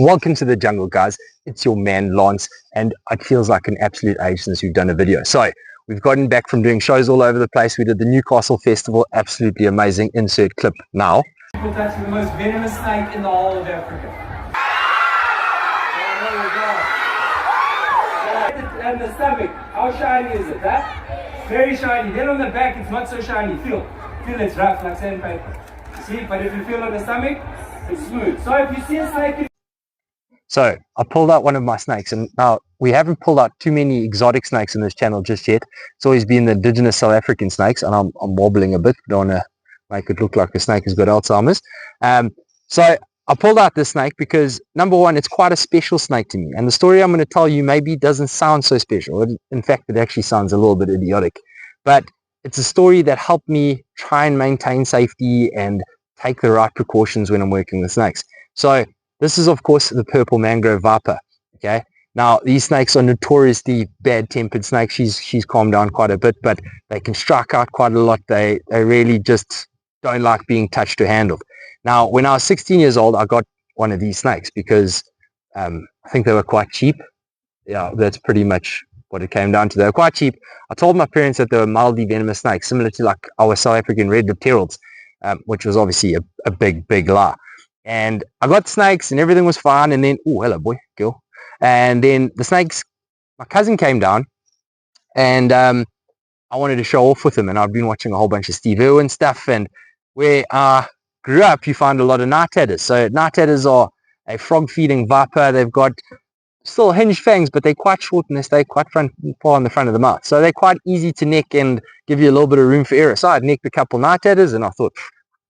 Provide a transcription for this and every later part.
Welcome to the jungle, guys. It's your man Lance, and it feels like an absolute age since we've done a video. So we've gotten back from doing shows all over the place. We did the Newcastle Festival, absolutely amazing. Insert clip now. People touching the most venomous snake in the whole of Africa. And the stomach, how shiny is it? Huh? Very shiny. Then on the back, it's not so shiny. Feel it's rough like sandpaper. See, but if you feel on the stomach, it's smooth. So if you see a snake. So I pulled out one of my snakes, and now we haven't pulled out too many exotic snakes in this channel just yet. It's always been the indigenous South African snakes, and I'm wobbling a bit. Don't want to make it look like the snake has got Alzheimer's. So I pulled out this snake because, number one, it's quite a special snake to me. And the story I'm going to tell you maybe doesn't sound so special. In fact, it actually sounds a little bit idiotic. But it's a story that helped me try and maintain safety and take the right precautions when I'm working with snakes. So this is, of course, the Purple Mangrove Viper. Okay. Now, these snakes are notoriously bad-tempered snakes. She's calmed down quite a bit, but they can strike out quite a lot. They really just don't like being touched or handled. Now, when I was 16 years old, I got one of these snakes because I think they were quite cheap. Yeah, that's pretty much what it came down to. They were quite cheap. I told my parents that they were mildly venomous snakes, similar to like our South African red-lipped heralds, which was obviously a big lie. And I got snakes and everything was fine. And then, oh, hello, boy, girl. And then the snakes, my cousin came down and I wanted to show off with him. And I'd been watching a whole bunch of Steve Irwin stuff. And where I grew up, you find a lot of night adders. So night adders are a frog-feeding viper. They've got still hinged fangs, but they're quite short and they stay quite far in the front of the mouth. So they're quite easy to neck and give you a little bit of room for error. So I'd necked a couple night adders and I thought,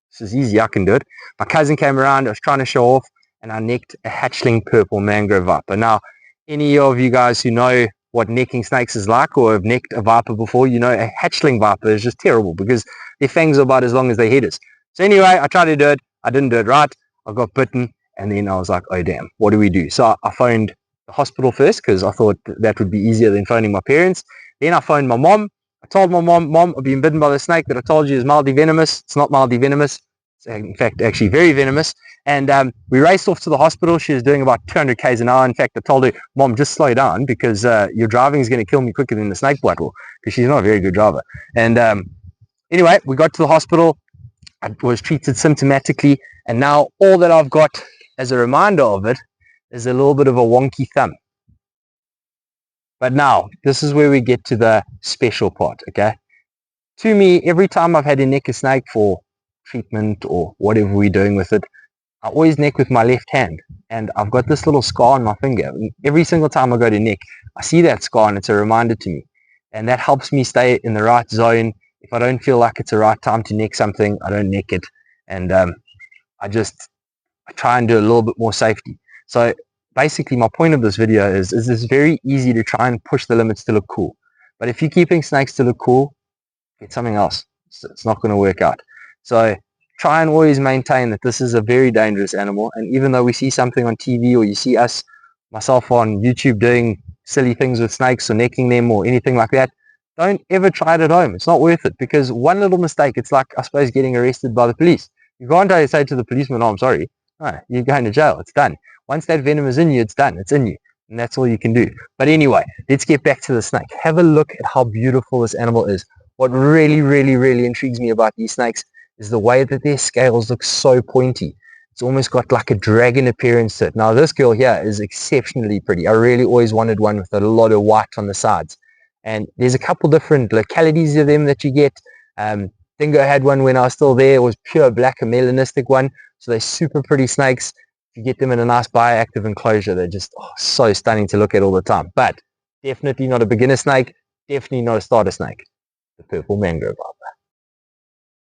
this is easy, I can do it. My cousin came around, I was trying to show off, and I necked a hatchling Purple Mangrove Viper. Now, any of you guys who know what necking snakes is like or have necked a viper before, you know a hatchling viper is just terrible because their fangs are about as long as their head is. So anyway, I tried to do it, I didn't do it right, I got bitten, and then I was like, oh damn, what do we do? So I phoned the hospital first because I thought that would be easier than phoning my parents. Then I phoned my mom. I told my mom, I've been bitten by the snake that I told you is mildly venomous. It's not mildly venomous. It's in fact actually very venomous. And we raced off to the hospital. She was doing about 200 k's an hour. In fact, I told her, Mom, just slow down because your driving is going to kill me quicker than the snake bite will, because she's not a very good driver. And anyway, we got to the hospital. I was treated symptomatically. And now all that I've got as a reminder of it is a little bit of a wonky thumb. But now, this is where we get to the special part, okay? To me, every time I've had to neck a snake for treatment or whatever we're doing with it, I always neck with my left hand. And I've got this little scar on my finger. And every single time I go to neck, I see that scar and it's a reminder to me. And that helps me stay in the right zone. If I don't feel like it's the right time to neck something, I don't neck it. And I try and do a little bit more safety. So basically my point of this video is it's very easy to try and push the limits to look cool. But if you're keeping snakes to look cool, get something else. It's not going to work out. So try and always maintain that this is a very dangerous animal. And even though we see something on TV or you see myself on YouTube doing silly things with snakes or necking them or anything like that, don't ever try it at home. It's not worth it, because one little mistake, it's like, I suppose, getting arrested by the police. You can't say to the policeman, oh, I'm sorry. No, you're going to jail. It's done. Once that venom is in you, it's done. It's in you. And that's all you can do. But anyway, let's get back to the snake. Have a look at how beautiful this animal is. What really intrigues me about these snakes is the way that their scales look so pointy. It's almost got like a dragon appearance to it. Now, this girl here is exceptionally pretty. I really always wanted one with a lot of white on the sides. And there's a couple different localities of them that you get. Dingo had one when I was still there. It was pure black, a melanistic one. So they're super pretty snakes. If you get them in a nice bioactive enclosure, they're just so stunning to look at all the time. But definitely not a beginner snake. Definitely not a starter snake. The Purple Mangrove Viper.